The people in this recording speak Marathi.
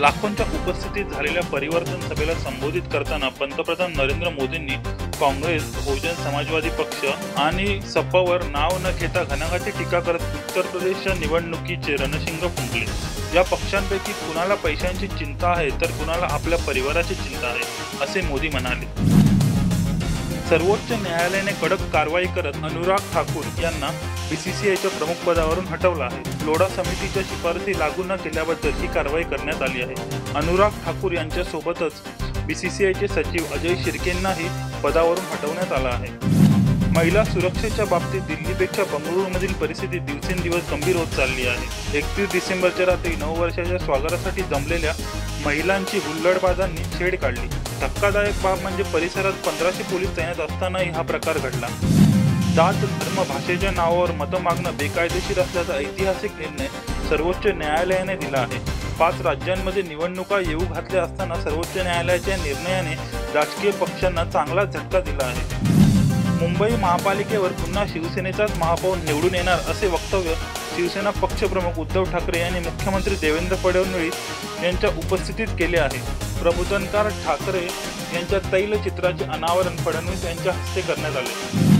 लाखोंच्या उपस्थितीत झालेल्या परिवर्तन सभेला संबोधित करताना पंतप्रधान नरेंद्र मोदींनी काँग्रेस, बहुजन समाजवादी पक्ष आणि सपावर नाव न घेता घणाघाती टीका करत उत्तर प्रदेशच्या निवडणुकीचे रणशिंग फुंकले। या पक्षांपैकी कुणाला पैशांची चिंता आहे तर कुणाला आपल्या परिवाराची चिंता आहे, असे मोदी म्हणाले। सर्वोच्च न्यायालयाने कडक कारवाई करत अनुराग ठाकूर यांना बीसीसीआयच्या प्रमुख पदावरून हटवलं आहे। लोढा समितीच्या शिफारसी लागू न केल्याबद्दल ही कारवाई करण्यात आली आहे। अनुराग ठाकूर यांच्यासोबतच बीसीसीआयचे सचिव अजय शिर्केंनाही पदावरून हटवण्यात आलं आहे। महिला सुरक्षेच्या बाबतीत दिल्लीपेक्षा बंगळुरूमधील परिस्थिती दिवसेंदिवस गंभीर होत चालली आहे। 31 डिसेंबरच्या रात्री 9 वर्षाच्या स्वागतासाठी जमलेल्या महिलांची हुल्लडबाजांनी छेड काढली। धक्कादायक बाब म्हणजे परिसरात 1500 पोलीस तैनात असतानाही हा प्रकार घडला। जात धर्म भाषेच्या नावावर मतं मागणं बेकायदेशीर असल्याचा ऐतिहासिक निर्णय सर्वोच्च न्यायालयाने दिला आहे। 5 राज्यांमध्ये निवडणुका येऊ घातल्या असताना सर्वोच्च न्यायालयाच्या निर्णयाने राजकीय पक्षांना चांगला झटका दिला आहे। मुंबई महापालिकेवर पुन्हा शिवसेनेचाच महापौर निवडून येणार असे वक्तव्य शिवसेना पक्षप्रमुख उद्धव ठाकरे यांनी मुख्यमंत्री देवेंद्र फडणवीस यांच्या उपस्थितीत केले आहे। प्रबोधनकार ठाकरे यांच्या तैलचित्राचे अनावरण फडणवीस यांच्या हस्ते करण्यात आले।